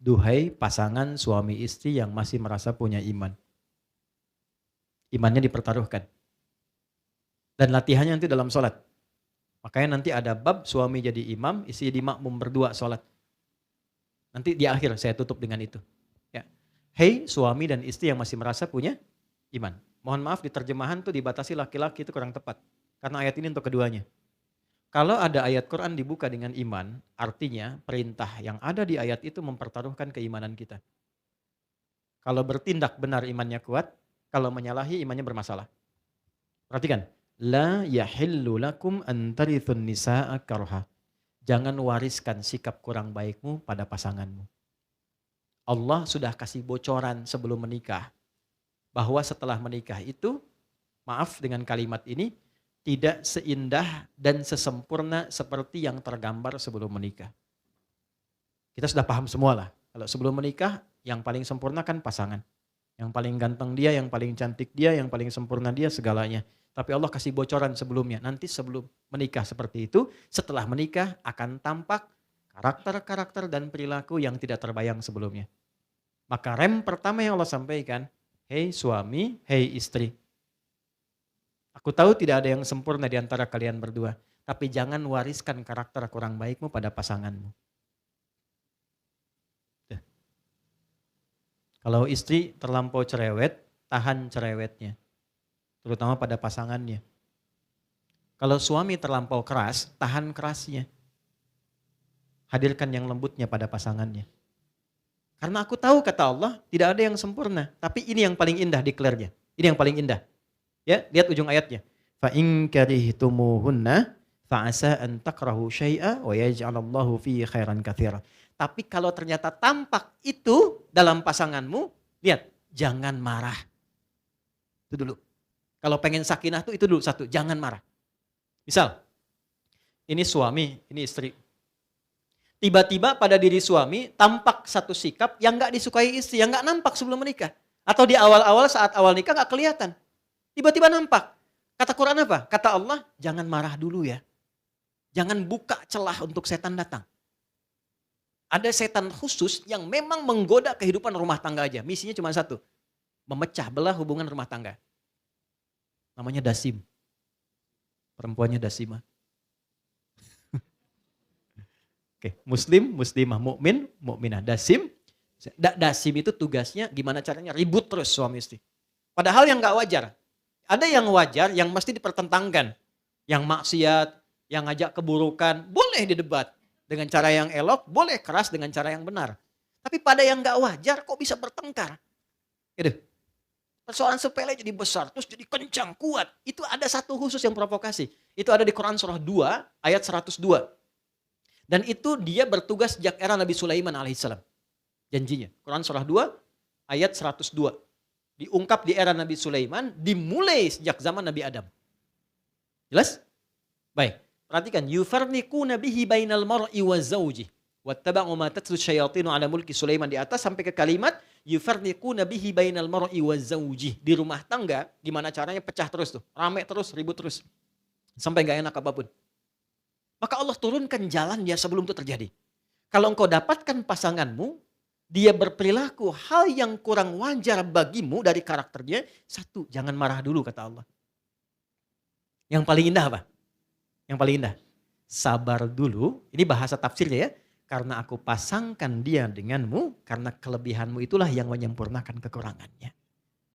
Duhai pasangan suami istri yang masih merasa punya iman. Imannya dipertaruhkan. Dan latihannya nanti dalam sholat. Makanya nanti ada bab suami jadi imam, istri jadi makmum berdua sholat. Nanti di akhir saya tutup dengan itu. Ya. Hei suami dan istri yang masih merasa punya iman. Mohon maaf di terjemahan tuh dibatasi laki-laki itu kurang tepat. Karena ayat ini untuk keduanya. Kalau ada ayat Quran dibuka dengan iman, artinya perintah yang ada di ayat itu mempertaruhkan keimanan kita. Kalau bertindak benar imannya kuat, kalau menyalahi imannya bermasalah. Perhatikan. La yahillu lakum an tarithun nisa'a karha. Jangan wariskan sikap kurang baikmu pada pasanganmu. Allah sudah kasih bocoran sebelum menikah. Bahwa setelah menikah itu, maaf dengan kalimat ini, tidak seindah dan sesempurna seperti yang tergambar sebelum menikah. Kita sudah paham semua lah. Kalau sebelum menikah, yang paling sempurna kan pasangan. Yang paling ganteng dia, yang paling cantik dia, yang paling sempurna dia, segalanya. Tapi Allah kasih bocoran sebelumnya. Nanti sebelum menikah seperti itu, setelah menikah akan tampak karakter-karakter dan perilaku yang tidak terbayang sebelumnya. Maka rem pertama yang Allah sampaikan, hei suami, hei istri. Aku tahu tidak ada yang sempurna di antara kalian berdua. Tapi jangan wariskan karakter kurang baikmu pada pasanganmu. Kalau istri terlampau cerewet, tahan cerewetnya. Terutama pada pasangannya. Kalau suami terlampau keras, tahan kerasnya. Hadirkan yang lembutnya pada pasangannya. Karena aku tahu kata Allah, tidak ada yang sempurna. Tapi ini yang paling indah declare-nya. Ini yang paling indah. Ya, lihat ujung ayatnya. Fa in karihtumuhunna fa'asa an takrahu syai'a wa yaj'alallahu fihi khairan katsira. Tapi kalau ternyata tampak itu dalam pasanganmu, lihat, jangan marah. Itu dulu. Kalau pengen sakinah tuh itu dulu satu, jangan marah. Misal, ini suami, ini istri. Tiba-tiba pada diri suami tampak satu sikap yang gak disukai istri, yang gak nampak sebelum menikah. Atau di awal-awal saat awal nikah gak kelihatan. Tiba-tiba nampak. Kata Quran apa? Kata Allah, jangan marah dulu ya. Jangan buka celah untuk setan datang. Ada setan khusus yang memang menggoda kehidupan rumah tangga aja. Misinya cuma satu. Memecah belah hubungan rumah tangga. Namanya Dasim. Perempuannya Dasimah. Oke, muslim, muslimah, mukmin, mukminah. Dasim. Dasim itu tugasnya gimana caranya ribut terus suami istri. Padahal yang gak wajar. Ada yang wajar yang mesti dipertentangkan. Yang maksiat, yang ngajak keburukan, boleh didebat. Dengan cara yang elok, boleh keras dengan cara yang benar. Tapi pada yang gak wajar kok bisa bertengkar. Gitu. Persoalan sepele jadi besar, terus jadi kencang, kuat. Itu ada satu khusus yang provokasi. Itu ada di Quran surah 2 ayat 102. Dan itu dia bertugas sejak era Nabi Sulaiman alaihissalam. Janjinya. Quran surah 2 ayat 102. Diungkap di era Nabi Sulaiman, dimulai sejak zaman Nabi Adam. Jelas? Baik. Perhatikan. Yufarniquna bihi bainal mar'i wa zawji. Wattaba'u ma tatlu syayatinu ala mulki Sulaiman di atas sampai ke kalimat yufarniquna bihi bainal mar'i wa zawji. Di rumah tangga gimana caranya pecah terus tuh, rame terus, ribut terus. Sampai enggak enak apapun. Maka Allah turunkan jalan dia sebelum itu terjadi. Kalau engkau dapatkan pasanganmu, dia berperilaku hal yang kurang wajar bagimu dari karakternya, satu, jangan marah dulu kata Allah. Yang paling indah apa? Yang paling indah. Sabar dulu, ini bahasa tafsirnya ya. Karena aku pasangkan dia denganmu, karena kelebihanmu itulah yang menyempurnakan kekurangannya.